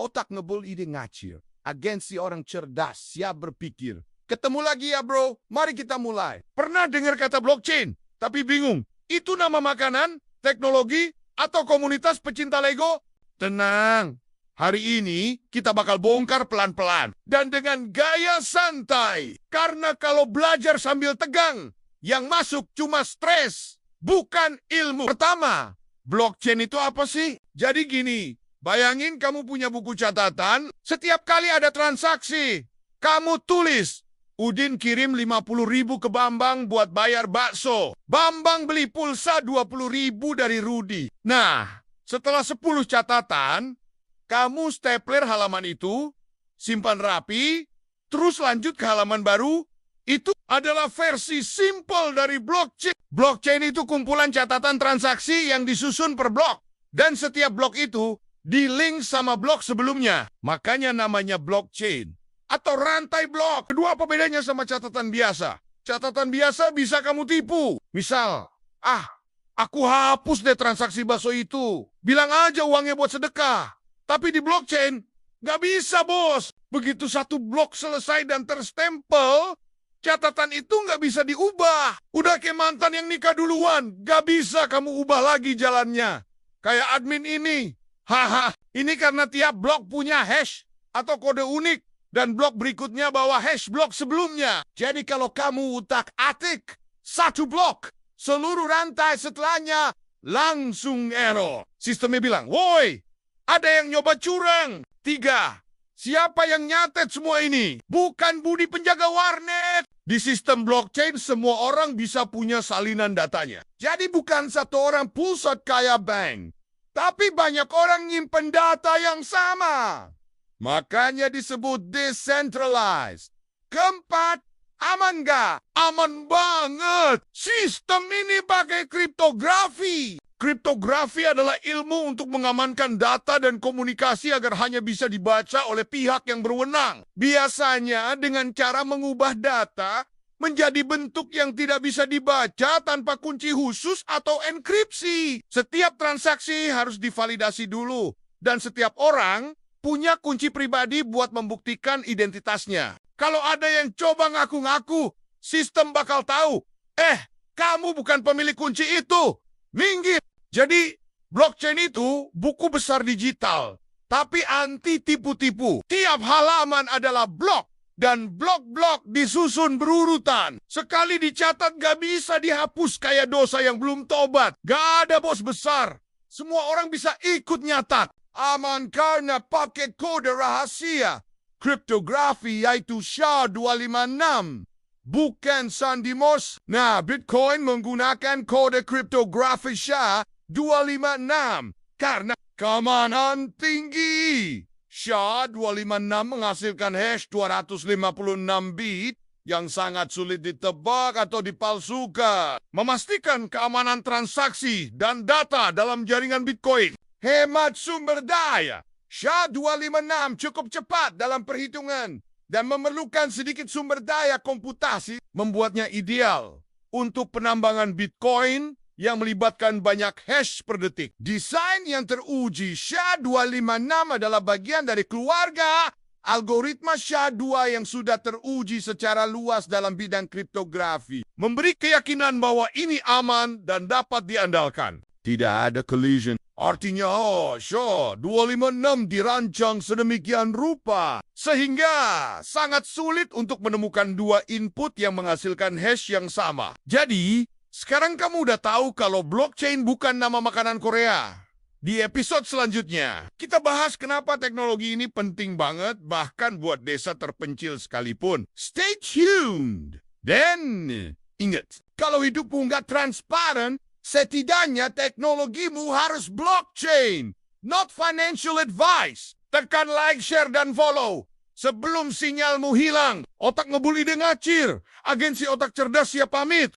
Otak ngebul ide ngacir. Agensi orang cerdas, siap berpikir. Ketemu lagi ya bro, mari kita mulai. Pernah dengar kata blockchain, tapi bingung. Itu nama makanan, teknologi, atau komunitas pecinta Lego? Tenang, hari ini kita bakal bongkar pelan-pelan. Dan dengan gaya santai. Karena kalau belajar sambil tegang, yang masuk cuma stres, bukan ilmu. Pertama, blockchain itu apa sih? Jadi gini, bayangin kamu punya buku catatan, setiap kali ada transaksi, kamu tulis, Udin kirim 50.000 ke Bambang buat bayar bakso. Bambang beli pulsa 20.000 dari Rudi. Nah, setelah 10 catatan, kamu stapler halaman itu, simpan rapi, terus lanjut ke halaman baru. Itu adalah versi simple dari blockchain. Blockchain itu kumpulan catatan transaksi yang disusun per blok. Dan setiap blok itu di-link sama blok sebelumnya. Makanya namanya blockchain. Atau rantai blok. Kedua, apa bedanya sama catatan biasa? Catatan biasa bisa kamu tipu. Misal, aku hapus deh transaksi bakso itu. Bilang aja uangnya buat sedekah. Tapi di blockchain, nggak bisa bos. Begitu satu blok selesai dan terstempel, catatan itu nggak bisa diubah. Udah kayak mantan yang nikah duluan. Nggak bisa kamu ubah lagi jalannya. Kayak admin ini. Haha, ini karena tiap blok punya hash atau kode unik. Dan blok berikutnya bawa hash blok sebelumnya. Jadi kalau kamu utak-atik satu blok, seluruh rantai setelahnya langsung error. Sistemnya bilang, woi, ada yang nyoba curang. 3. Siapa yang nyatet semua ini? Bukan Budi penjaga warnet. Di sistem blockchain, semua orang bisa punya salinan datanya. Jadi bukan satu orang pusat kayak bank. Tapi banyak orang nyimpen data yang sama. Makanya disebut decentralized. Keempat, aman nggak? Aman banget. Sistem ini pakai kriptografi. Kriptografi adalah ilmu untuk mengamankan data dan komunikasi agar hanya bisa dibaca oleh pihak yang berwenang. Biasanya dengan cara mengubah data menjadi bentuk yang tidak bisa dibaca tanpa kunci khusus atau enkripsi. Setiap transaksi harus divalidasi dulu. Dan setiap orang punya kunci pribadi buat membuktikan identitasnya. Kalau ada yang coba ngaku-ngaku, sistem bakal tahu. Kamu bukan pemilik kunci itu. Minggir. Jadi, blockchain itu buku besar digital. Tapi anti tipu-tipu. Tiap halaman adalah blok. Dan blok-blok disusun berurutan. Sekali dicatat gak bisa dihapus kayak dosa yang belum tobat. Gak ada bos besar. Semua orang bisa ikut nyatat. Aman karena pakai kode rahasia. Kriptografi yaitu SHA-256. Bukan Sandimos. Nah, Bitcoin menggunakan kode kriptografi SHA-256. Karena keamanan tinggi. SHA-256 menghasilkan hash 256 bit yang sangat sulit ditebak atau dipalsukan. Memastikan keamanan transaksi dan data dalam jaringan Bitcoin. Hemat sumber daya. SHA-256 cukup cepat dalam perhitungan dan memerlukan sedikit sumber daya komputasi, membuatnya ideal untuk penambangan Bitcoin yang melibatkan banyak hash per detik. Desain yang teruji, SHA-256 adalah bagian dari keluarga algoritma SHA-2 yang sudah teruji secara luas dalam bidang kriptografi, memberi keyakinan bahwa ini aman dan dapat diandalkan. Tidak ada collision. Artinya, SHA-256 dirancang sedemikian rupa sehingga sangat sulit untuk menemukan dua input yang menghasilkan hash yang sama. Jadi, sekarang kamu udah tahu kalau blockchain bukan nama makanan Korea. Di episode selanjutnya, kita bahas kenapa teknologi ini penting banget bahkan buat desa terpencil sekalipun. Stay tuned. Dan ingat, kalau hidupmu nggak transparan, setidaknya teknologimu harus blockchain, not financial advice. Tekan like, share, dan follow. Sebelum sinyalmu hilang, otak ngebul ide ngacir. Agensi otak cerdas siap pamit.